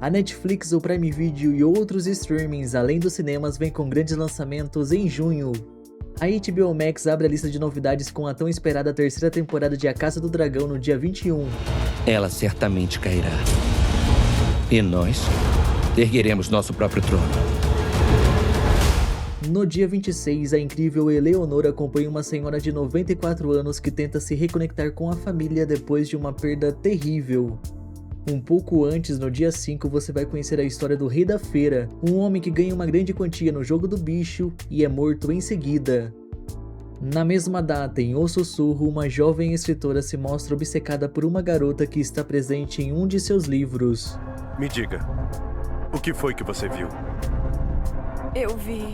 A Netflix, o Prime Video e outros streamings além dos cinemas vêm com grandes lançamentos em junho. A HBO Max abre a lista de novidades com a tão esperada terceira temporada de A Casa do Dragão no dia 21. Ela certamente cairá. E nós ergueremos nosso próprio trono. No dia 26, a incrível Eleanor acompanha uma senhora de 94 anos que tenta se reconectar com a família depois de uma perda terrível. Um pouco antes, no dia 5, você vai conhecer a história do Rei da Feira, um homem que ganha uma grande quantia no jogo do bicho e é morto em seguida. Na mesma data, em O Sussurro, uma jovem escritora se mostra obcecada por uma garota que está presente em um de seus livros. Me diga, o que foi que você viu? Eu vi...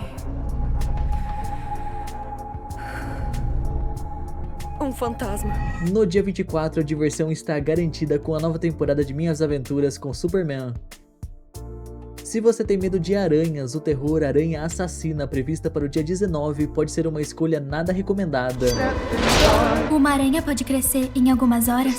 um fantasma. No dia 24, a diversão está garantida com a nova temporada de Minhas Aventuras com Superman. Se você tem medo de aranhas, o terror Aranha Assassina, prevista para o dia 19, pode ser uma escolha nada recomendada. Uma aranha pode crescer em algumas horas.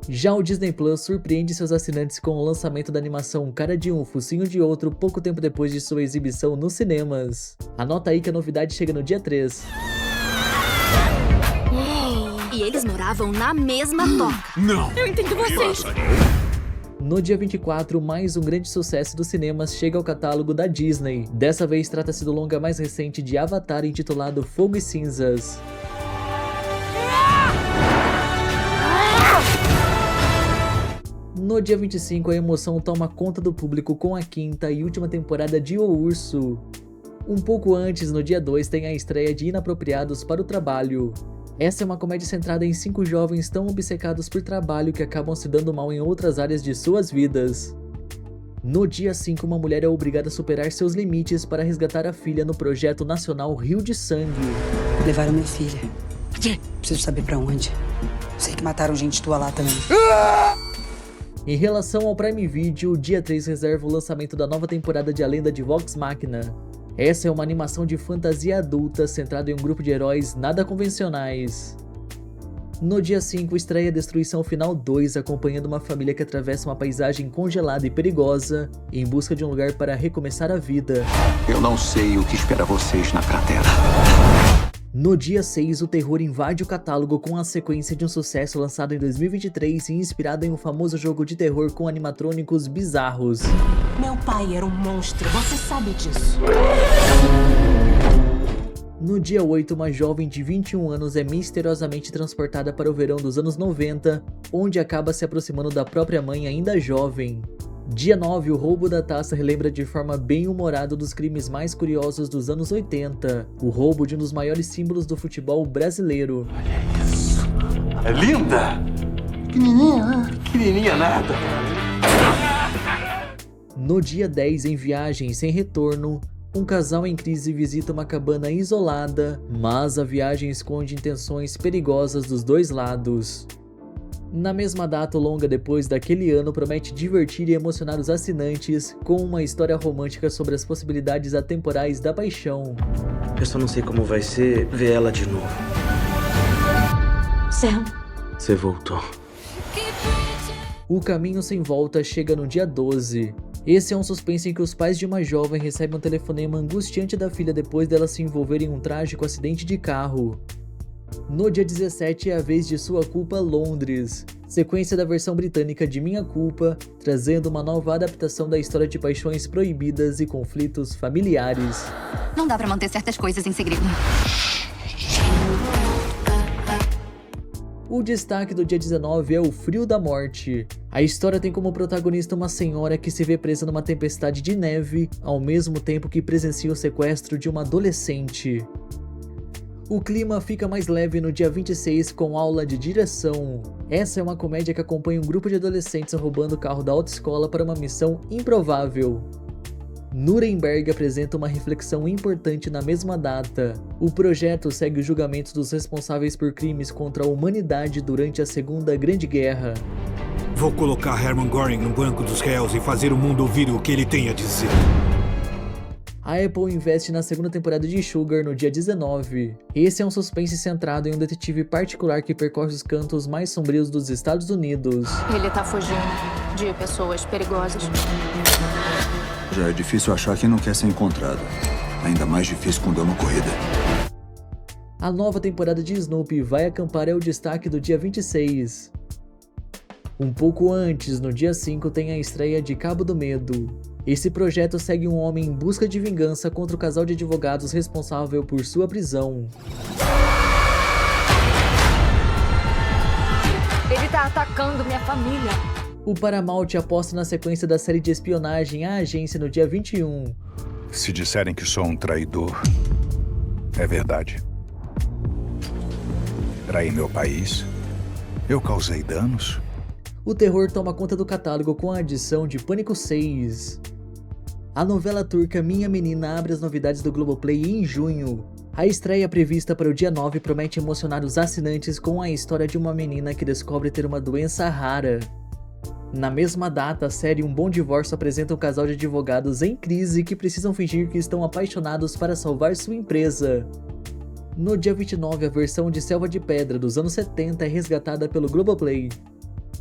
Já o Disney Plus surpreende seus assinantes com o lançamento da animação Cara de Um, Focinho de Outro, pouco tempo depois de sua exibição nos cinemas. Anota aí que a novidade chega no dia 3. E eles moravam na mesma toca. Não! Eu entendo vocês. No dia 24, mais um grande sucesso dos cinemas chega ao catálogo da Disney. Dessa vez trata-se do longa mais recente de Avatar, intitulado Fogo e Cinzas. No dia 25, a emoção toma conta do público com a quinta e última temporada de O Urso. Um pouco antes, no dia 2, tem a estreia de Inapropriados para o Trabalho. Essa é uma comédia centrada em 5 jovens tão obcecados por trabalho que acabam se dando mal em outras áreas de suas vidas. No dia 5, uma mulher é obrigada a superar seus limites para resgatar a filha no projeto nacional Rio de Sangue. Levaram minha filha. Preciso saber pra onde. Sei que mataram gente tua lá também. Em relação ao Prime Video, o dia 3 reserva o lançamento da nova temporada de A Lenda de Vox Machina. Essa é uma animação de fantasia adulta centrada em um grupo de heróis nada convencionais. No dia 5, estreia Destruição Final 2, acompanhando uma família que atravessa uma paisagem congelada e perigosa em busca de um lugar para recomeçar a vida. Eu não sei o que espera vocês na cratera. No dia 6, o terror invade o catálogo com a sequência de um sucesso lançado em 2023 e inspirado em um famoso jogo de terror com animatrônicos bizarros. Meu pai era um monstro, você sabe disso. No dia 8, uma jovem de 21 anos é misteriosamente transportada para o verão dos anos 90, onde acaba se aproximando da própria mãe ainda jovem. Dia 9, o roubo da taça relembra de forma bem humorada dos crimes mais curiosos dos anos 80, o roubo de um dos maiores símbolos do futebol brasileiro. Olha isso. É linda! Pequenininha, né? Pequenininha nada. No dia 10, em Viagem Sem Retorno, um casal em crise visita uma cabana isolada, mas a viagem esconde intenções perigosas dos dois lados. Na mesma data, o longa Depois daquele ano promete divertir e emocionar os assinantes com uma história romântica sobre as possibilidades atemporais da paixão. Eu só não sei como vai ser ver ela de novo. Sam. Você voltou. O Caminho Sem Volta chega no dia 12. Esse é um suspense em que os pais de uma jovem recebem um telefonema angustiante da filha depois dela se envolver em um trágico acidente de carro. No dia 17 é a vez de Sua Culpa Londres, sequência da versão britânica de Minha Culpa, trazendo uma nova adaptação da história de paixões proibidas e conflitos familiares. Não dá pra manter certas coisas em segredo. O destaque do dia 19 é O Frio da Morte. A história tem como protagonista uma senhora que se vê presa numa tempestade de neve, ao mesmo tempo que presencia o sequestro de uma adolescente. O clima fica mais leve no dia 26 com aula de direção. Essa é uma comédia que acompanha um grupo de adolescentes roubando o carro da autoescola para uma missão improvável. Nuremberg apresenta uma reflexão importante na mesma data. O projeto segue os julgamentos dos responsáveis por crimes contra a humanidade durante a Segunda Grande Guerra. Vou colocar Hermann Göring no banco dos réus e fazer o mundo ouvir o que ele tem a dizer. A Apple investe na segunda temporada de Sugar no dia 19. Esse é um suspense centrado em um detetive particular que percorre os cantos mais sombrios dos Estados Unidos. Ele tá fugindo de pessoas perigosas. Já é difícil achar quem não quer ser encontrado. Ainda mais difícil quando é uma corrida. A nova temporada de Snoopy Vai Acampar é o destaque do dia 26. Um pouco antes, no dia 5, tem a estreia de Cabo do Medo. Esse projeto segue um homem em busca de vingança contra o casal de advogados responsável por sua prisão. Ele tá atacando minha família. O Paramount aposta na sequência da série de espionagem A Agência no dia 21. Se disserem que sou um traidor, é verdade. Traí meu país. Eu causei danos. O terror toma conta do catálogo com a adição de Pânico 6. A novela turca Minha Menina abre as novidades do Globoplay em junho. A estreia prevista para o dia 9 promete emocionar os assinantes com a história de uma menina que descobre ter uma doença rara. Na mesma data, a série Um Bom Divórcio apresenta um casal de advogados em crise que precisam fingir que estão apaixonados para salvar sua empresa. No dia 29, a versão de Selva de Pedra dos anos 70 é resgatada pelo Globoplay.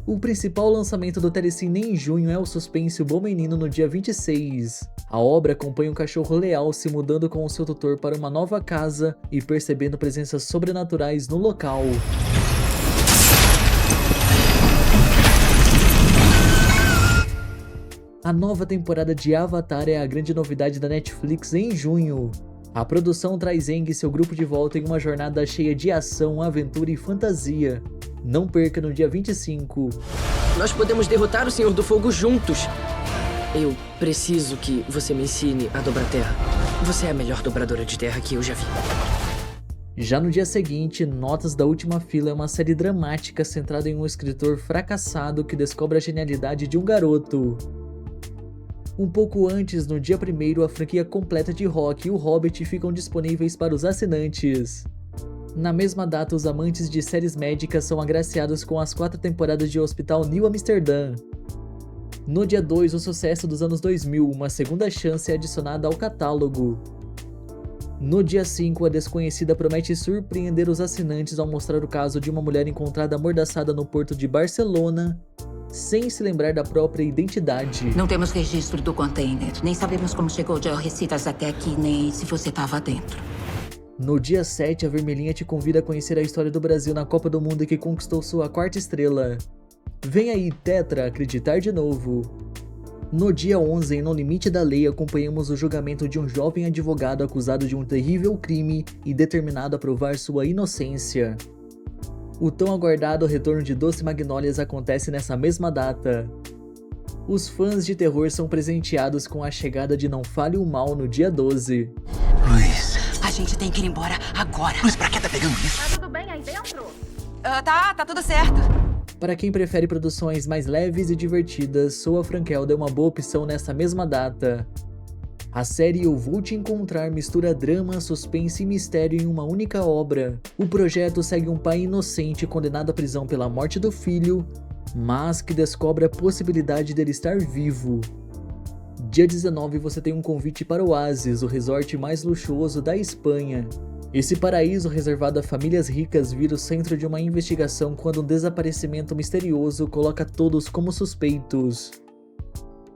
O principal lançamento do Telecine em junho é o suspense O Bom Menino no dia 26. A obra acompanha um cachorro leal se mudando com o seu tutor para uma nova casa e percebendo presenças sobrenaturais no local. A nova temporada de Avatar é a grande novidade da Netflix em junho. A produção traz Aang e seu grupo de volta em uma jornada cheia de ação, aventura e fantasia. Não perca no dia 25. Nós podemos derrotar o Senhor do Fogo juntos. Eu preciso que você me ensine a dobrar terra. Você é a melhor dobradora de terra que eu já vi. Já no dia seguinte, Notas da Última Fila é uma série dramática centrada em um escritor fracassado que descobre a genialidade de um garoto. Um pouco antes, no dia 1º, a franquia completa de Rock e o Hobbit ficam disponíveis para os assinantes. Na mesma data, os amantes de séries médicas são agraciados com as 4 temporadas de Hospital New Amsterdã. No dia 2, o sucesso dos anos 2000, Uma Segunda Chance é adicionada ao catálogo. No dia 5, a Desconhecida promete surpreender os assinantes ao mostrar o caso de uma mulher encontrada amordaçada no porto de Barcelona, sem se lembrar da própria identidade. Não temos registro do container, nem sabemos como chegou de Algeciras até aqui, nem se você estava dentro. No dia 7, a Vermelhinha te convida a conhecer a história do Brasil na Copa do Mundo que conquistou sua 4ª estrela. Vem aí, Tetra, acreditar de novo. No dia 11, em No Limite da Lei, acompanhamos o julgamento de um jovem advogado acusado de um terrível crime e determinado a provar sua inocência. O tão aguardado retorno de Doce Magnólias acontece nessa mesma data. Os fãs de terror são presenteados com a chegada de Não Fale o Mal no dia 12. Luiz, a gente tem que ir embora agora. Luiz, pra que tá pegando isso? Tá tudo bem aí dentro? Tá tudo certo. Para quem prefere produções mais leves e divertidas, Soa Frankelda é uma boa opção nessa mesma data. A série Eu Vou Te Encontrar mistura drama, suspense e mistério em uma única obra. O projeto segue um pai inocente condenado à prisão pela morte do filho, mas que descobre a possibilidade dele estar vivo. Dia 19 você tem um convite para o Oasis, o resort mais luxuoso da Espanha. Esse paraíso reservado a famílias ricas vira o centro de uma investigação quando um desaparecimento misterioso coloca todos como suspeitos.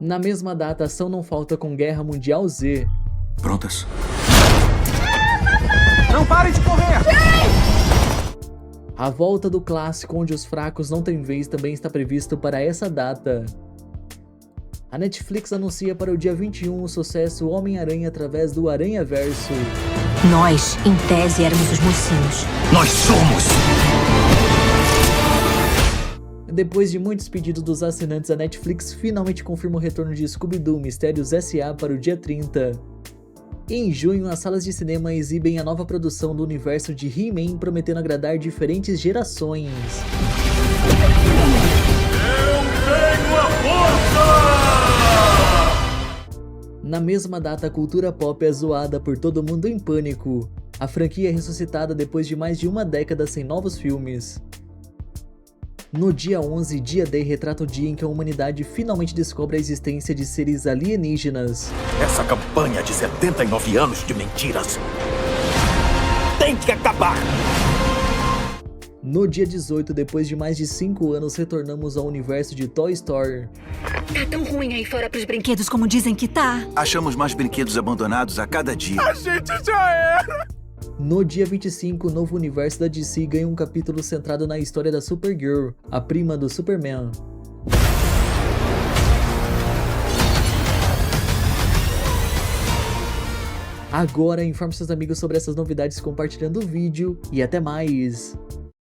Na mesma data, a ação não falta com Guerra Mundial Z. Prontas? Não parem de correr! A volta do clássico onde os fracos não têm vez também está previsto para essa data. A Netflix anuncia para o dia 21 o sucesso Homem-Aranha através do Aranhaverso. Nós, em tese, éramos os mocinhos. Nós somos! Depois de muitos pedidos dos assinantes, a Netflix finalmente confirma o retorno de Scooby-Doo Mistérios S.A. para o dia 30. Em junho, as salas de cinema exibem a nova produção do universo de He-Man, prometendo agradar diferentes gerações. Eu tenho a força! Na mesma data, a cultura pop é zoada por Todo Mundo em Pânico. A franquia é ressuscitada depois de mais de uma década sem novos filmes. No dia 11, Dia D retrata o dia em que a humanidade finalmente descobre a existência de seres alienígenas. Essa campanha de 79 anos de mentiras tem que acabar! No dia 18, depois de mais de 5 anos, retornamos ao universo de Toy Story. Tá tão ruim aí fora pros brinquedos como dizem que tá? Achamos mais brinquedos abandonados a cada dia. A gente já era! No dia 25, o novo universo da DC ganha um capítulo centrado na história da Supergirl, a prima do Superman. Agora informe seus amigos sobre essas novidades compartilhando o vídeo e até mais!